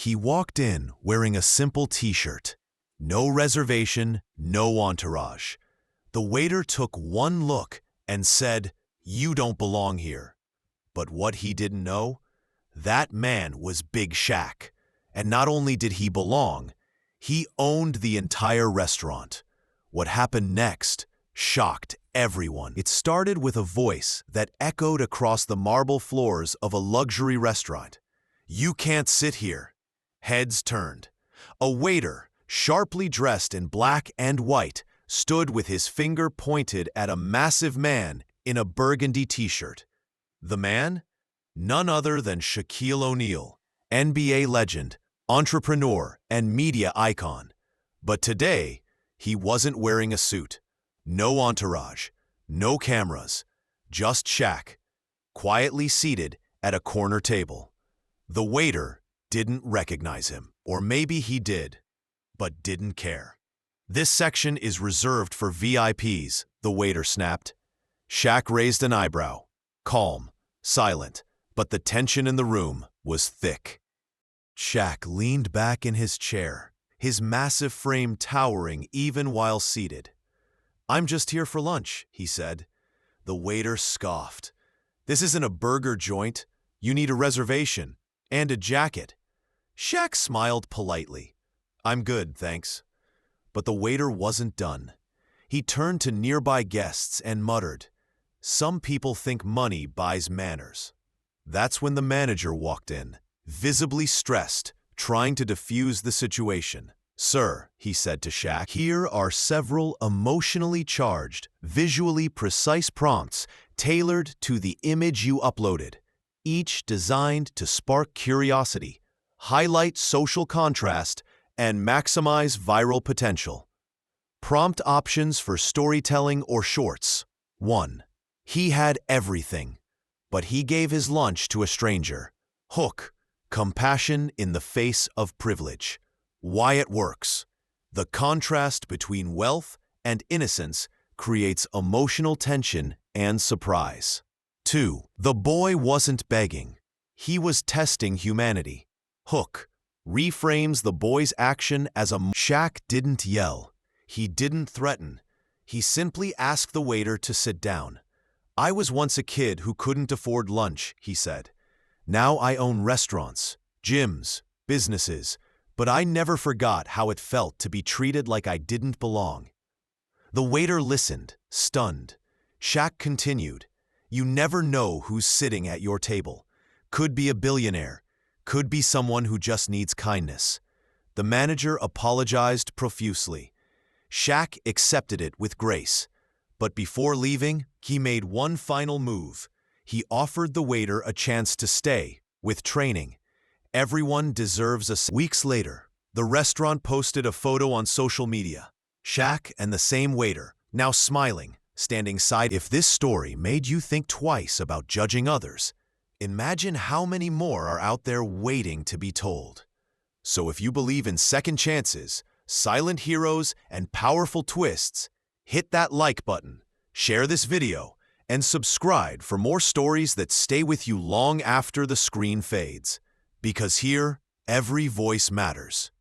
He walked in wearing a simple t-shirt. No reservation, no entourage. The waiter took one look and said, "You don't belong here." But what he didn't know? That man was Big Shaq. And not only did he belong, he owned the entire restaurant. What happened next shocked everyone. It started with a voice that echoed across the marble floors of a luxury restaurant. "You can't sit here." Heads turned. A waiter, sharply dressed in black and white, stood with his finger pointed at a massive man in a burgundy t-shirt. The man? None other than Shaquille O'Neal, NBA legend, entrepreneur, and media icon. But today, he wasn't wearing a suit. No entourage, no cameras, just Shaq, quietly seated at a corner table. The waiter didn't recognize him, or maybe he did, but didn't care. "This section is reserved for VIPs, the waiter snapped. Shaq raised an eyebrow, calm, silent, but the tension in the room was thick. Shaq leaned back in his chair, his massive frame towering even while seated. "I'm just here for lunch," he said. The waiter scoffed. "This isn't a burger joint. You need a reservation and a jacket." Shaq smiled politely. "I'm good, thanks." But the waiter wasn't done. He turned to nearby guests and muttered, "Some people think money buys manners." That's when the manager walked in, visibly stressed, trying to defuse the situation. "Sir," he said to Shaq, "here are several emotionally charged, visually precise prompts tailored to the image you uploaded, each designed to spark curiosity, highlight social contrast, and maximize viral potential. Prompt options for storytelling or shorts. 1. He had everything, but he gave his lunch to a stranger. Hook. Compassion in the face of privilege. Why it works. The contrast between wealth and innocence creates emotional tension and surprise. 2. The boy wasn't begging. He was testing humanity. Hook. Reframes the boy's action as a... Shaq didn't yell. He didn't threaten. He simply asked the waiter to sit down. "I was once a kid who couldn't afford lunch," he said. "Now I own restaurants, gyms, businesses, but I never forgot how it felt to be treated like I didn't belong." The waiter listened, stunned. Shaq continued, "You never know who's sitting at your table. Could be a billionaire, could be someone who just needs kindness." The manager apologized profusely. Shaq accepted it with grace. But before leaving, he made one final move. He offered the waiter a chance to stay, with training. Everyone deserves a... Weeks later, the restaurant posted a photo on social media. Shaq and the same waiter, now smiling, standing side. If this story made you think twice about judging others, imagine how many more are out there waiting to be told. So if you believe in second chances, silent heroes, and powerful twists, hit that like button, share this video, and subscribe for more stories that stay with you long after the screen fades. Because here, every voice matters.